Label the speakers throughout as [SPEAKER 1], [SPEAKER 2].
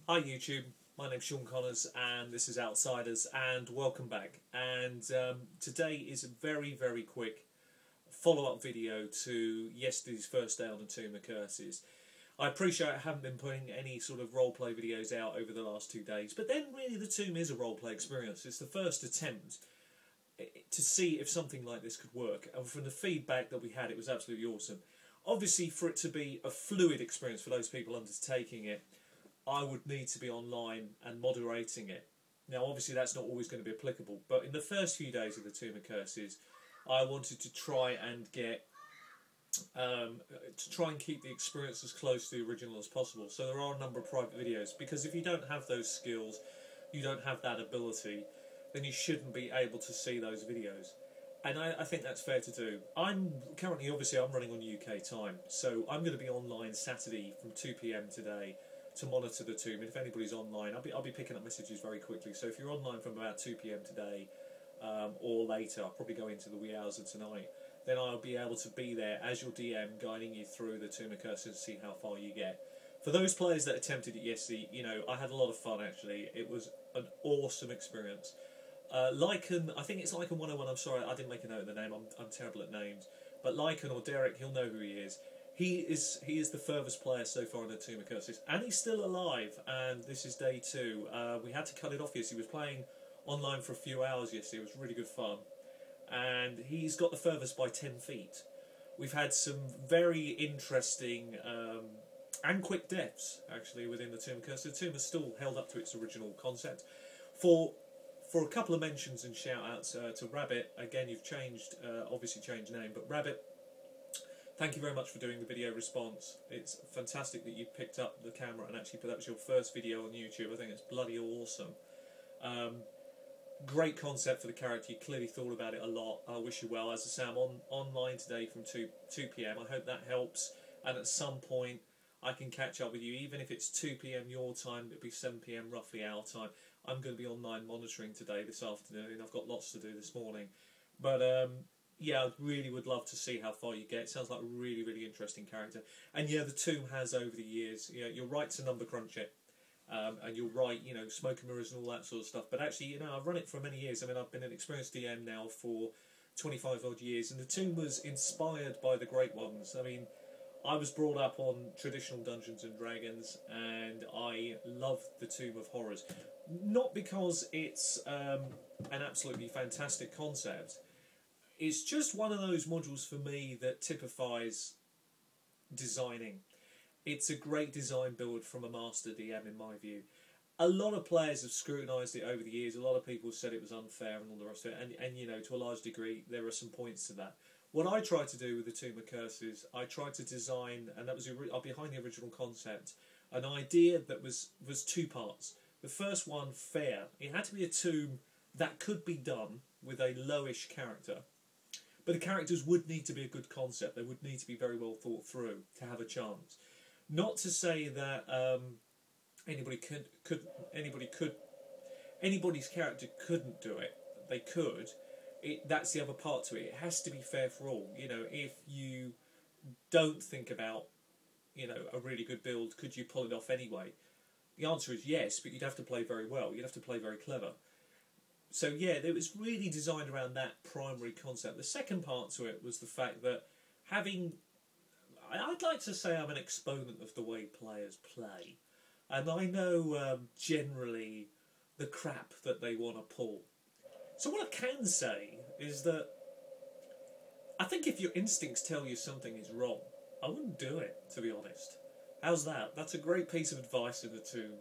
[SPEAKER 1] Hi YouTube, my name's Sean Connors and this is Outsiders and welcome back. And today is a very quick follow-up video to yesterday's first day on the Tomb of Curses. I appreciate I haven't been putting any sort of roleplay videos out over the last 2 days, but then really the Tomb is a roleplay experience. It's the first attempt to see if something like this could work, and from the feedback that we had it was absolutely awesome. Obviously, for it to be a fluid experience for those people undertaking it, I would need to be online and moderating it. Now obviously that's not always going to be applicable, but in the first few days of the Tomb of Curses I wanted to try and keep the experience as close to the original as possible. So there are a number of private videos, because if you don't have those skills, you don't have that ability, then you shouldn't be able to see those videos. And I think that's fair to do. I'm running on UK time, so I'm going to be online Saturday from 2 PM today to monitor the Tomb. And if anybody's online, I'll be picking up messages very quickly. So if you're online from about 2 PM today or later, I'll probably go into the wee hours of tonight, then I'll be able to be there as your DM, guiding you through the Tomb of Curses and see how far you get. For those players that attempted it yesterday, I had a lot of fun actually. It was an awesome experience. Lycan, I think it's Lycan 101, I'm sorry, I didn't make a note of the name, I'm terrible at names. But Lycan or Derek, he'll know who he is. He is the furthest player so far in the Tomb of Curses, and he's still alive, and this is day 2. We had to cut it off yesterday. He was playing online for a few hours yesterday. It was really good fun, and he's got the furthest by 10 feet. We've had some very interesting and quick deaths, actually, within the Tomb of Curses. The Tomb has still held up to its original concept. For a couple of mentions and shout-outs to Rabbit, again, you've obviously changed name, but Rabbit, thank you very much for doing the video response. It's fantastic that you picked up the camera and actually that was your first video on YouTube. I think it's bloody awesome. Great concept for the character. You clearly thought about it a lot. I wish you well. As I say, I'm online today from 2 PM. I hope that helps. And at some point, I can catch up with you. Even if it's 2 PM your time, it'll be 7 PM roughly our time. I'm going to be online monitoring today, this afternoon. I've got lots to do this morning. But yeah, I really would love to see how far you get. It sounds like a really interesting character. And yeah, the Tomb has over the years, you're right to number crunch it. And you're right, smoke and mirrors and all that sort of stuff. But actually, I've run it for many years. I mean, I've been an experienced DM now for 25 odd years. And the Tomb was inspired by the Great Ones. I mean, I was brought up on traditional Dungeons and Dragons, and I love the Tomb of Horrors. Not because it's an absolutely fantastic concept. It's just one of those modules for me that typifies designing. It's a great design build from a master DM in my view. A lot of players have scrutinised it over the years. A lot of people said it was unfair and all the rest of it. And to a large degree, there are some points to that. What I tried to do with the Tomb of Curses, I tried to design, and that was behind the original concept, an idea that was 2 parts. The first one, fair. It had to be a tomb that could be done with a lowish character. But the characters would need to be a good concept. They would need to be very well thought through to have a chance. Not to say that anybody's character couldn't do it. They could. That's the other part to it. It has to be fair for all. If you don't think about, a really good build, could you pull it off anyway? The answer is yes, but you'd have to play very well. You'd have to play very clever. So yeah, it was really designed around that primary concept. The second part to it was the fact that I'd like to say I'm an exponent of the way players play. And I know generally the crap that they want to pull. So what I can say is that I think if your instincts tell you something is wrong, I wouldn't do it, to be honest. How's that? That's a great piece of advice in the Tomb.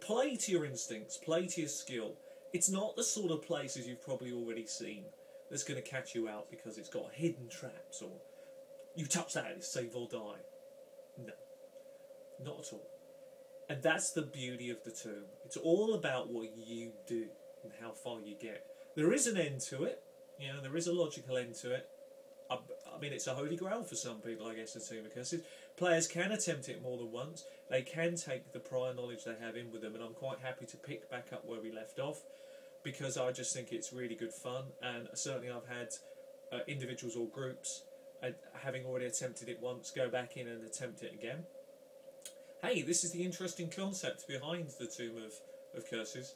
[SPEAKER 1] Play to your instincts, play to your skill. It's not the sort of places you've probably already seen that's going to catch you out because it's got hidden traps or you touch that, it's save or die. No, not at all. And that's the beauty of the Tomb. It's all about what you do and how far you get. There is an end to it. There is a logical end to it. I mean, it's a holy grail for some people, I guess, the Tomb of Curses. Players can attempt it more than once. They can take the prior knowledge they have in with them, and I'm quite happy to pick back up where we left off, because I just think it's really good fun, and certainly I've had individuals or groups, having already attempted it once, go back in and attempt it again. hey, this is the interesting concept behind the Tomb of Curses.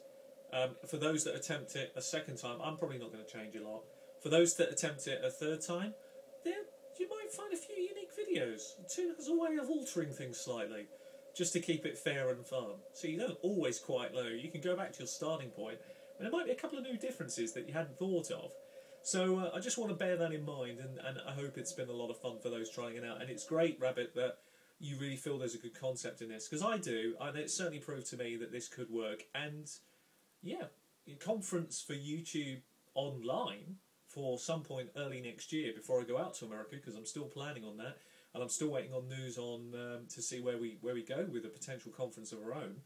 [SPEAKER 1] For those that attempt it a second time, I'm probably not going to change a lot. For those that attempt it a third time, you might find a few unique videos. The Tomb has a way of altering things slightly, just to keep it fair and fun. So you don't always quite know. You can go back to your starting point, and there might be a couple of new differences that you hadn't thought of. So I just want to bear that in mind, and I hope it's been a lot of fun for those trying it out. And it's great, Rabbit, that you really feel there's a good concept in this, because I do, and it certainly proved to me that this could work. And yeah, a conference for YouTube online for some point early next year before I go out to America, because I'm still planning on that, and I'm still waiting on news on to see where we go with a potential conference of our own.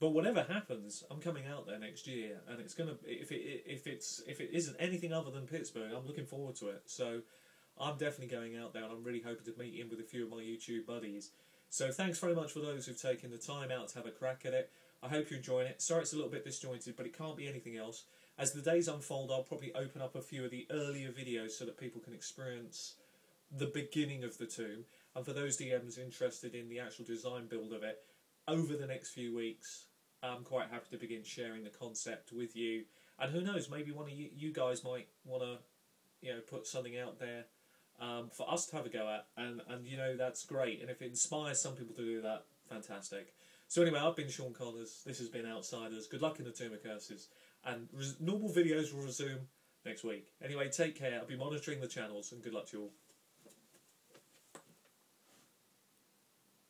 [SPEAKER 1] But whatever happens, I'm coming out there next year, and it's gonna if it isn't anything other than Pittsburgh, I'm looking forward to it. So I'm definitely going out there, and I'm really hoping to meet in with a few of my YouTube buddies. So thanks very much for those who've taken the time out to have a crack at it. I hope you're enjoying it. Sorry it's a little bit disjointed, but it can't be anything else. As the days unfold, I'll probably open up a few of the earlier videos so that people can experience the beginning of the Tomb. And for those DMs interested in the actual design build of it, over the next few weeks, I'm quite happy to begin sharing the concept with you. And who knows, maybe one of you guys might want to, put something out there for us to have a go at. And that's great. And if it inspires some people to do that, fantastic. So anyway, I've been Sean Connors. This has been Outsiders. Good luck in the Tomb of Curses. And normal videos will resume next week. Anyway, take care. I'll be monitoring the channels, and good luck to you all.